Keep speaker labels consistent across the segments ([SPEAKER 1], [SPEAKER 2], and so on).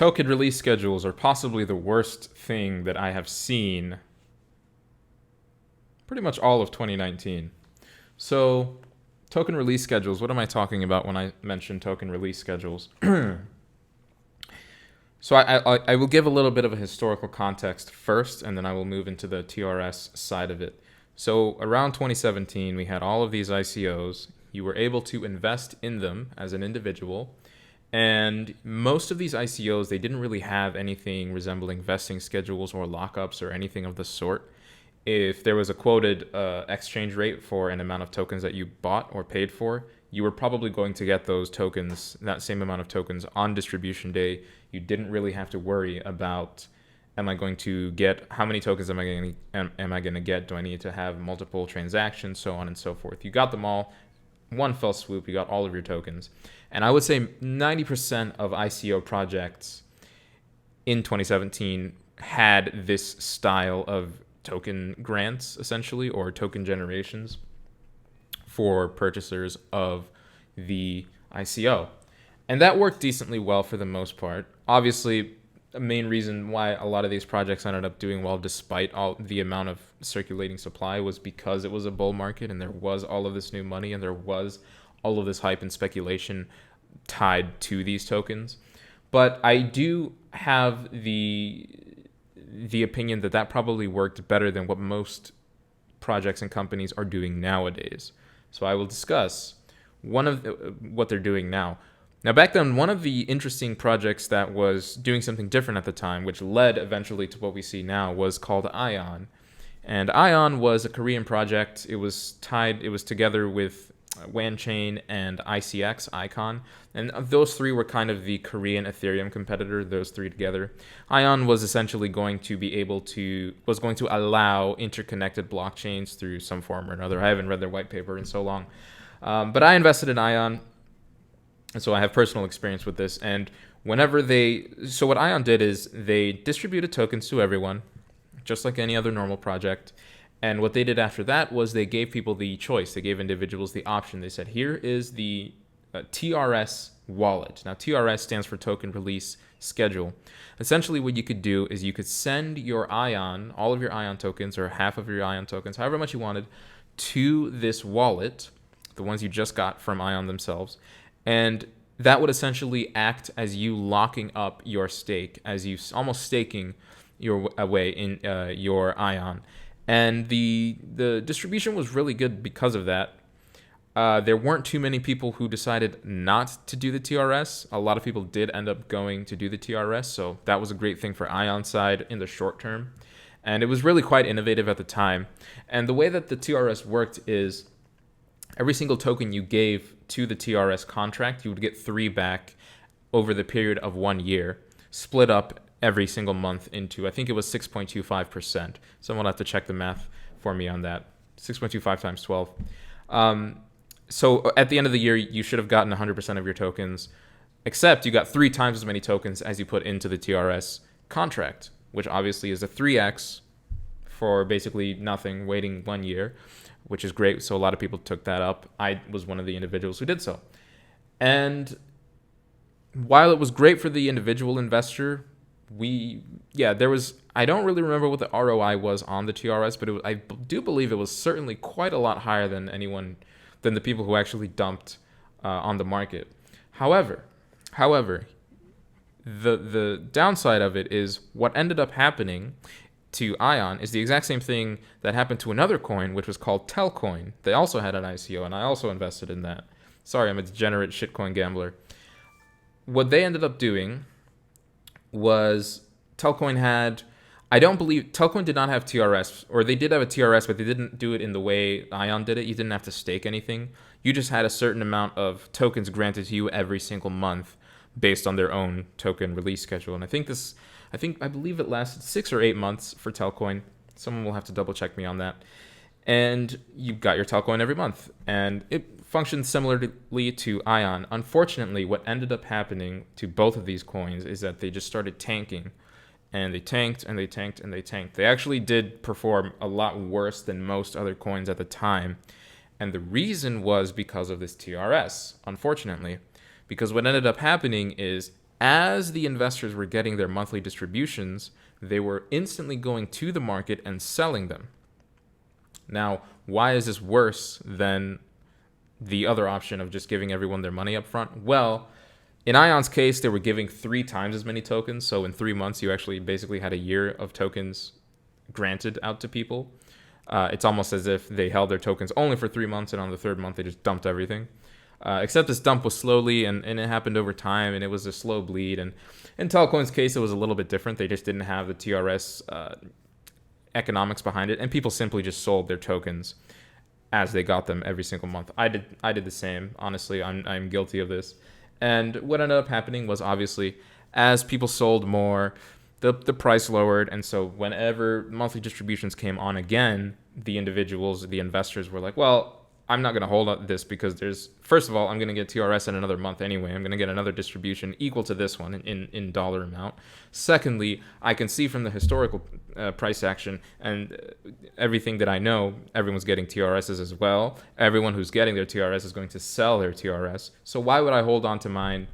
[SPEAKER 1] token release schedules are possibly the worst thing that I have seen pretty much all of 2019. So, token release schedules, what am I talking about when I mention token release schedules? So I will give a little bit of a historical context first, and then I will move into the TRS side of it. So around 2017, we had all of these ICOs. You were able to invest in them as an individual. And most of these ICOs, they didn't really have anything resembling vesting schedules or lockups or anything of the sort. If there was a quoted exchange rate for an amount of tokens that you bought or paid for, you were probably going to get those tokens, that same amount of tokens, on distribution day. You didn't really have to worry about, am I going to get, how many tokens am I going to get? Do I need to have multiple transactions, so on and so forth? You got them all, one fell swoop. You got all of your tokens. And I would say 90% of ICO projects in 2017 had this style of token grants, essentially, or token generations for purchasers of the ICO. And that worked decently well for the most part. Obviously, the main reason why a lot of these projects ended up doing well despite all the amount of circulating supply was because it was a bull market and there was all of this new money and there was all of this hype and speculation tied to these tokens. But I do have the opinion that probably worked better than what most projects and companies are doing nowadays. So I will discuss what they're doing now. Now, back then, one of the interesting projects that was doing something different at the time, which led eventually to what we see now, was called Ion. And Ion was a Korean project. It was together with Wanchain and ICX, Icon. And those three were kind of the Korean Ethereum competitor, those three together. Ion was essentially going to allow interconnected blockchains through some form or another. I haven't read their white paper in so long. But I invested in Ion. And so I have personal experience with this. And so what Ion did is they distributed tokens to everyone, just like any other normal project. And what they did after that was they gave people the choice. They gave individuals the option. They said, here is the TRS wallet. Now, TRS stands for Token Release Schedule. Essentially, what you could do is you could send your Ion, all of your Ion tokens or half of your Ion tokens, however much you wanted, to this wallet, the ones you just got from Ion themselves. And that would essentially act as you locking up your stake, as you almost staking your away in your Ion. And the distribution was really good because of that. There weren't too many people who decided not to do the TRS. A lot of people did end up going to do the TRS, so that was a great thing for Ion's side in the short term. And it was really quite innovative at the time. And the way that the TRS worked is every single token you gave to the TRS contract, you would get 3 back over the period of 1 year, split up every single month into, I think it was 6.25%. Someone will have to check the math for me on that. 6.25 times 12. So at the end of the year, you should have gotten 100% of your tokens, except you got 3 times as many tokens as you put into the TRS contract, which obviously is a 3x for basically nothing, waiting 1 year, which is great. So a lot of people took that up. I was one of the individuals who did so. And while it was great for the individual investor, I don't really remember what the ROI was on the TRS, but I do believe it was certainly quite a lot higher than the people who actually dumped on the market. However, the downside of it is what ended up happening to Ion is the exact same thing that happened to another coin, which was called Telcoin. They also had an ICO, and I also invested in that. Sorry, I'm a degenerate shitcoin gambler. What they ended up doing was Telcoin did not have TRS, or they did have a TRS, but they didn't do it in the way Ion did it. You didn't have to stake anything. You just had a certain amount of tokens granted to you every single month based on their own token release schedule. And I believe it lasted 6 or 8 months for Telcoin. Someone will have to double check me on that. And you got your Telcoin every month. And it functions similarly to Ion. Unfortunately, what ended up happening to both of these coins is that they just started tanking. And they tanked and they tanked and they tanked. They actually did perform a lot worse than most other coins at the time. And the reason was because of this TRS, unfortunately. Because what ended up happening is as the investors were getting their monthly distributions, they were instantly going to the market and selling them. Now, why is this worse than the other option of just giving everyone their money up front? Well, in Ion's case, they were giving 3 times as many tokens. So in 3 months, you actually basically had a year of tokens granted out to people. It's almost as if they held their tokens only for 3 months, and on the 3rd month, they just dumped everything. Except this dump was slowly, and it happened over time, and it was a slow bleed. And in Telcoin's case, it was a little bit different. They just didn't have the TRS economics behind it, and people simply just sold their tokens as they got them every single month. I did the same. Honestly, I'm guilty of this. And what ended up happening was, obviously, as people sold more, the price lowered, and so whenever monthly distributions came on again, the individuals, the investors were like, well, I'm not going to hold up this because first of all, I'm going to get TRS in another month anyway. I'm going to get another distribution equal to this one in dollar amount. Secondly, I can see from the historical price action and everything that I know, everyone's getting TRSs as well. Everyone who's getting their TRS is going to sell their TRS. So why would I hold on to mine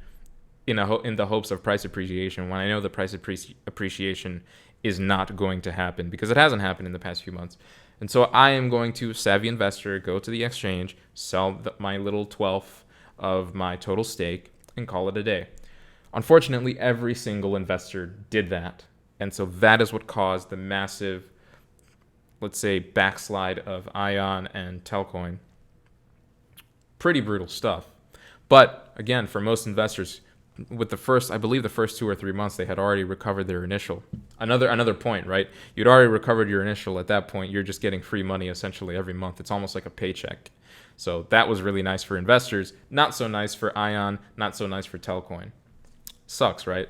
[SPEAKER 1] in the hopes of price appreciation when I know the price appreciation is not going to happen, because it hasn't happened in the past few months? And so I am going to, savvy investor, go to the exchange, sell my little 12th of my total stake, and call it a day. Unfortunately, every single investor did that. And so that is what caused the massive, let's say, backslide of Ion and Telcoin. Pretty brutal stuff. But again, for most investors, with I believe the first 2 or 3 months, they had already recovered their initial. Another point, right? You'd already recovered your initial. At that point, you're just getting free money essentially every month. It's almost like a paycheck. So that was really nice for investors. Not so nice for Ion. Not so nice for Telcoin. Sucks, right?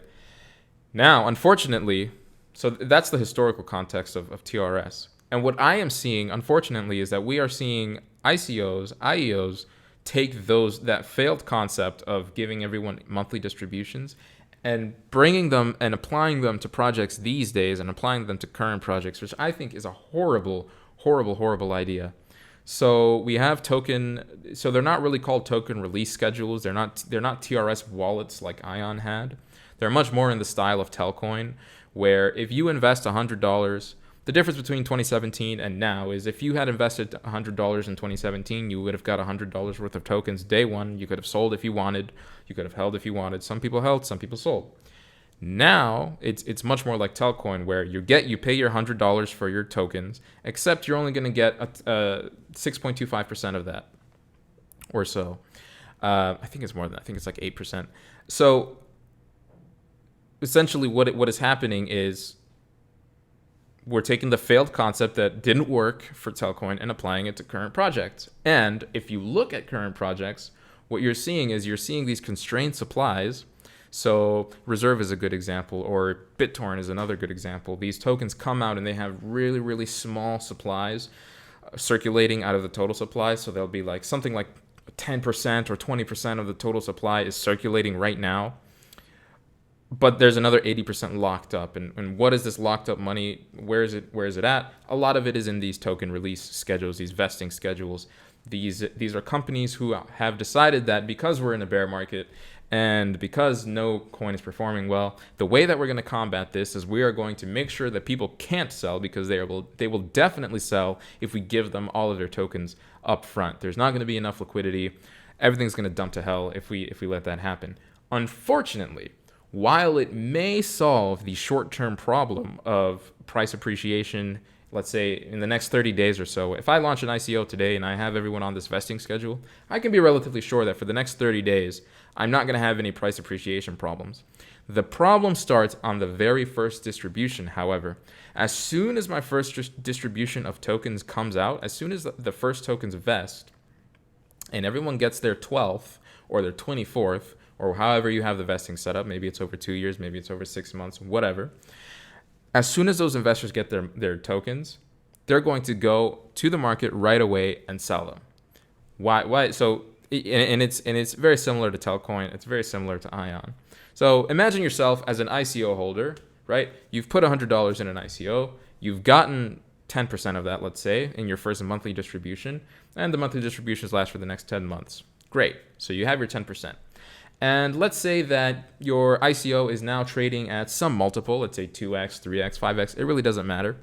[SPEAKER 1] Now, unfortunately, so that's the historical context of TRS. And what I am seeing, unfortunately, is that we are seeing ICOs, IEOs, take that failed concept of giving everyone monthly distributions and bringing them and applying them to projects these days, and applying them to current projects, which I think is a horrible, horrible, horrible idea. So we have so they're not really called token release schedules. They're not TRS wallets like Ion had. They're much more in the style of Telcoin, where if you invest $100, the difference between 2017 and now is if you had invested $100 in 2017, you would have got $100 worth of tokens day one. You could have sold if you wanted. You could have held if you wanted. Some people held, some people sold. Now, it's much more like Telcoin, where you pay your $100 for your tokens, except you're only going to get 6.25% of that or so. I think it's more than that. I think it's like 8%. So essentially what is happening is we're taking the failed concept that didn't work for Telcoin and applying it to current projects. And if you look at current projects, what you're seeing these constrained supplies. So Reserve is a good example, or BitTorrent is another good example. These tokens come out and they have really, really small supplies circulating out of the total supply. So they'll be like something like 10% or 20% of the total supply is circulating right now. But there's another 80% locked up. And what is this locked up money? Where is it at? A lot of it is in these token release schedules, these vesting schedules. These are companies who have decided that because we're in a bear market and because no coin is performing well, the way that we're going to combat this is we are going to make sure that people can't sell, because they will definitely sell if we give them all of their tokens up front. There's not going to be enough liquidity. Everything's going to dump to hell if we let that happen. Unfortunately, while it may solve the short-term problem of price appreciation, let's say in the next 30 days or so, if I launch an ICO today and I have everyone on this vesting schedule, I can be relatively sure that for the next 30 days, I'm not going to have any price appreciation problems. The problem starts on the very first distribution, however. As soon as my first distribution of tokens comes out, as soon as the first tokens vest, and everyone gets their 12th or their 24th, or however you have the vesting set up, maybe it's over 2 years, maybe it's over 6 months, whatever. As soon as those investors get their tokens, they're going to go to the market right away and sell them. Why? So, and it's very similar to Telcoin. It's very similar to Ion. So imagine yourself as an ICO holder, right? You've put $100 in an ICO. You've gotten 10% of that, let's say, in your first monthly distribution, and the monthly distributions last for the next 10 months. Great. So you have your 10%. And let's say that your ICO is now trading at some multiple, let's say 2x, 3x, 5x, it really doesn't matter.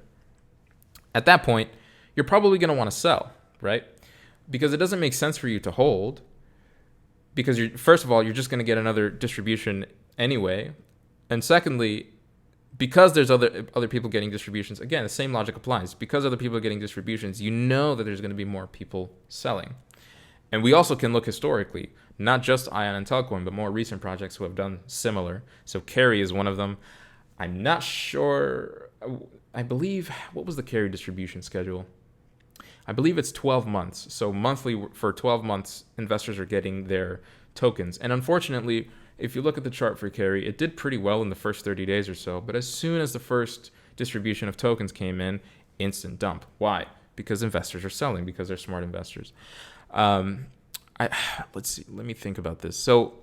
[SPEAKER 1] At that point, you're probably going to want to sell, right? Because it doesn't make sense for you to hold, because first of all, you're just going to get another distribution anyway. And secondly, because there's other people getting distributions, again, the same logic applies. Because other people are getting distributions, you know that there's going to be more people selling. And we also can look historically, not just Ion and Telcoin, but more recent projects who have done similar. So Carry is one of them. I'm not sure. I believe, what was the Carry distribution schedule? I believe it's 12 months. So monthly, for 12 months, investors are getting their tokens. And unfortunately, if you look at the chart for Carry, it did pretty well in the first 30 days or so. But as soon as the first distribution of tokens came in, instant dump. Why? Because investors are selling, because they're smart investors. Let's see. Let me think about this. So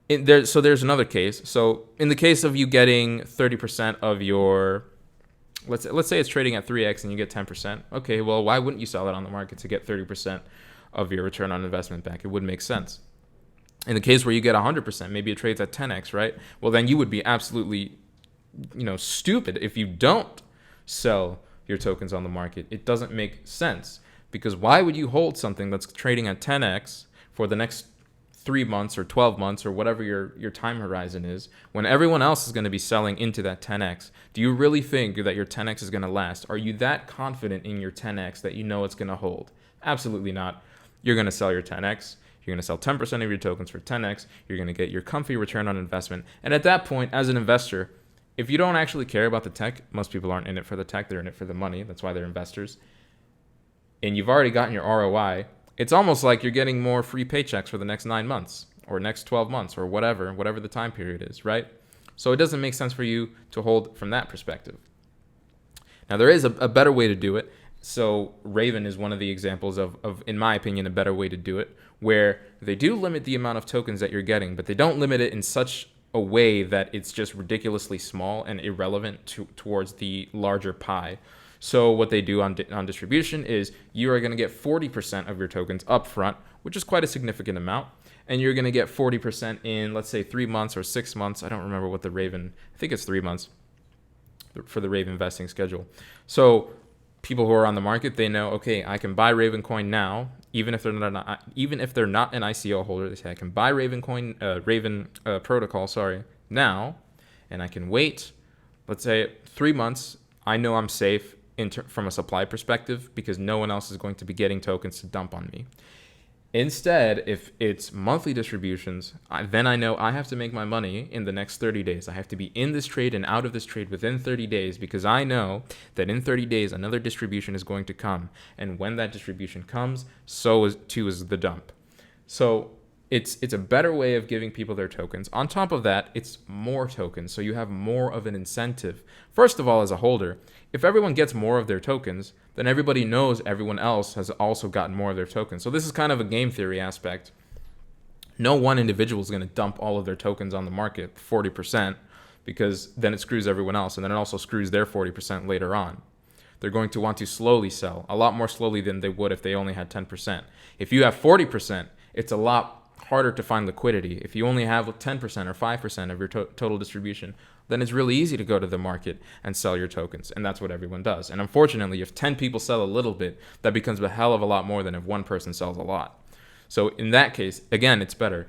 [SPEAKER 1] there's another case. So in the case of you getting 30% of your, let's say it's trading at 3x and you get 10%. Okay, well, why wouldn't you sell it on the market to get 30% of your return on investment back? It wouldn't make sense. In the case where you get 100%, maybe it trades at 10x, right? Well, then you would be absolutely, stupid if you don't sell your tokens on the market. It doesn't make sense, because why would you hold something that's trading at 10x for the next 3 months or 12 months or whatever your time horizon is, when everyone else is going to be selling into that 10x? Do you really think that your 10x is going to last? Are you that confident in your 10x that you know it's going to hold? Absolutely not. You're going to sell your 10x. You're going to sell 10% of your tokens for 10x. You're going to get your comfy return on investment. And at that point, as an investor, if you don't actually care about the tech, most people aren't in it for the tech, they're in it for the money. That's why they're investors. And you've already gotten your ROI. It's almost like you're getting more free paychecks for the next 9 months or next 12 months or whatever the time period is, right? So it doesn't make sense for you to hold from that perspective. Now, there is a better way to do it. So Raven is one of the examples of, in my opinion, a better way to do it, where they do limit the amount of tokens that you're getting, but they don't limit it in such a way that it's just ridiculously small and irrelevant towards the larger pie. So what they do on distribution is you are going to get 40% of your tokens up front, which is quite a significant amount. And you're going to get 40% in, let's say, 3 months or 6 months. I don't remember what the Raven, I think it's 3 months for the Raven vesting schedule. So people who are on the market, they know, okay, I can buy Raven coin now, even if they're not an ICO holder. They say I can buy Raven coin, Raven protocol, now, and I can wait, let's say 3 months. I know I'm safe from a supply perspective because no one else is going to be getting tokens to dump on me. Instead, if it's monthly distributions, then I know I have to make my money in the next 30 days. I have to be in this trade and out of this trade within 30 days because I know that in 30 days, another distribution is going to come. And when that distribution comes, too is the dump. So it's a better way of giving people their tokens. On top of that, it's more tokens. So you have more of an incentive. First of all, as a holder, if everyone gets more of their tokens, then everybody knows everyone else has also gotten more of their tokens. So this is kind of a game theory aspect. No one individual is going to dump all of their tokens on the market, 40%, because then it screws everyone else, and then it also screws their 40% later on. They're going to want to slowly sell, a lot more slowly than they would if they only had 10%. If you have 40%, it's a lot harder to find liquidity. If you only have 10% or 5% of your total distribution, then it's really easy to go to the market and sell your tokens. And that's what everyone does. And unfortunately, if 10 people sell a little bit, that becomes a hell of a lot more than if one person sells a lot. So in that case, again, it's better.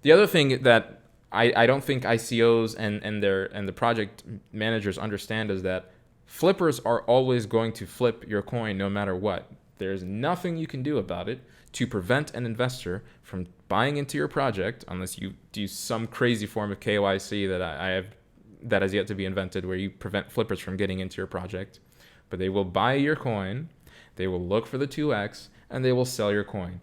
[SPEAKER 1] The other thing that I don't think ICOs and the project managers understand is that flippers are always going to flip your coin no matter what. There's nothing you can do about it to prevent an investor from buying into your project unless you do some crazy form of KYC that has yet to be invented, where you prevent flippers from getting into your project. But they will buy your coin, they will look for the 2x, and they will sell your coin.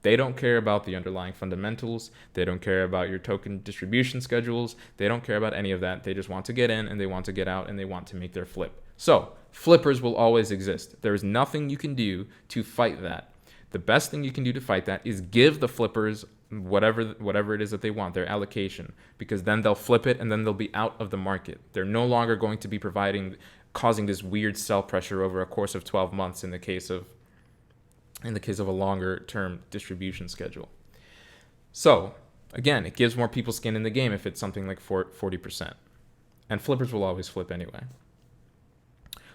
[SPEAKER 1] They don't care about the underlying fundamentals. They don't care about your token distribution schedules. They don't care about any of that. They just want to get in and they want to get out and they want to make their flip. So flippers will always exist. There is nothing you can do to fight that. The best thing you can do to fight that is give the flippers whatever it is that they want, their allocation, because then they'll flip it and then they'll be out of the market. They're no longer going to be causing this weird sell pressure over a course of 12 months in the case of a longer term distribution schedule. So Again, it gives more people skin in the game if it's something like 40%. And flippers will always flip anyway.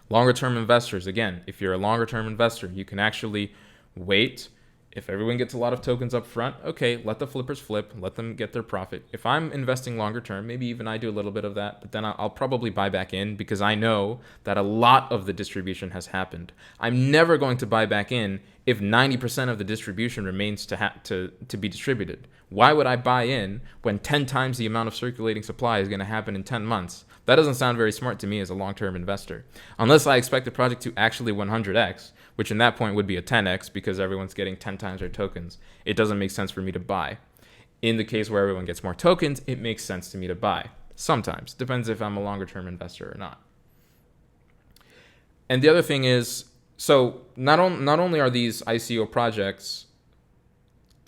[SPEAKER 1] Longer term investors, again, if you're a longer term investor, you can actually wait. If everyone gets a lot of tokens up front, okay, let the flippers flip, let them get their profit. If I'm investing longer term, maybe even I do a little bit of that, but then I'll probably buy back in because I know that a lot of the distribution has happened. I'm never going to buy back in if 90% of the distribution remains to be distributed. Why would I buy in when 10 times the amount of circulating supply is going to happen in 10 months? That doesn't sound very smart to me as a long-term investor. Unless I expect the project to actually 100x, which in that point would be a 10x because everyone's getting 10 times their tokens. It doesn't make sense for me to buy. In the case where everyone gets more tokens, it makes sense to me to buy. Sometimes. Depends if I'm a longer-term investor or not. And the other thing is, so not only are these ICO projects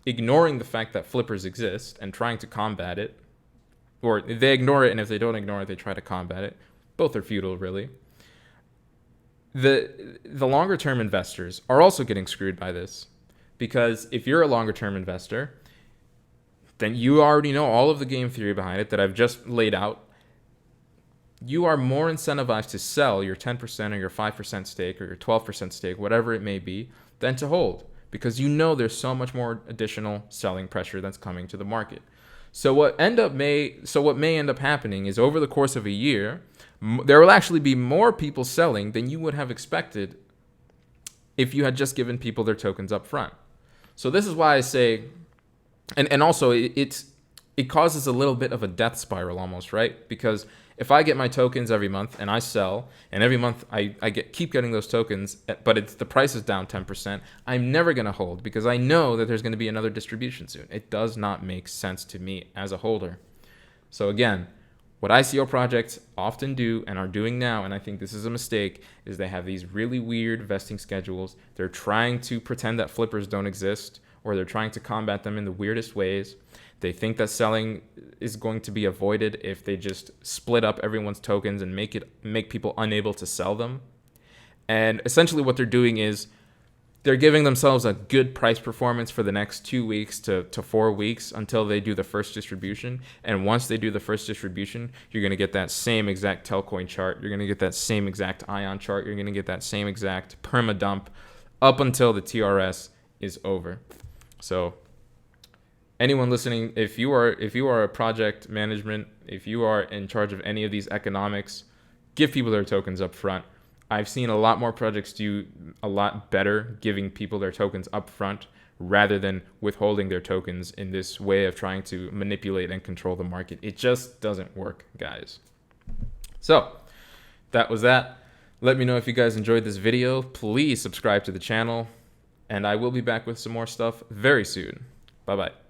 [SPEAKER 1] ignoring the fact that flippers exist and trying to combat it, or they ignore it, and if they don't ignore it, they try to combat it. Both are futile, really. The longer term investors are also getting screwed by this, because if you're a longer term investor, then you already know all of the game theory behind it that I've just laid out. You are more incentivized to sell your 10% or your 5% stake or your 12% stake, whatever it may be, than to hold, because you know there's so much more additional selling pressure that's coming to the market. So what may end up happening is over the course of a year, there will actually be more people selling than you would have expected if you had just given people their tokens up front. So this is why I say, and also it causes a little bit of a death spiral almost, right? Because if I get my tokens every month and I sell, and every month I keep getting those tokens, but the price is down 10%, I'm never going to hold because I know that there's going to be another distribution soon. It does not make sense to me as a holder. So again, what ICO projects often do and are doing now, and I think this is a mistake, is they have these really weird vesting schedules. They're trying to pretend that flippers don't exist, or they're trying to combat them in the weirdest ways. They think that selling is going to be avoided if they just split up everyone's tokens and make people unable to sell them. And essentially what they're doing is they're giving themselves a good price performance for the next 2 weeks to 4 weeks until they do the first distribution. And once they do the first distribution, you're going to get that same exact Telcoin chart. You're going to get that same exact Ion chart. You're going to get that same exact perma dump up until the TRS is over. So anyone listening, if you are a project management, if you are in charge of any of these economics, give people their tokens up front. I've seen a lot more projects do a lot better giving people their tokens up front rather than withholding their tokens in this way of trying to manipulate and control the market. It just doesn't work, guys. So that was that. Let me know if you guys enjoyed this video. Please subscribe to the channel, and I will be back with some more stuff very soon. Bye-bye.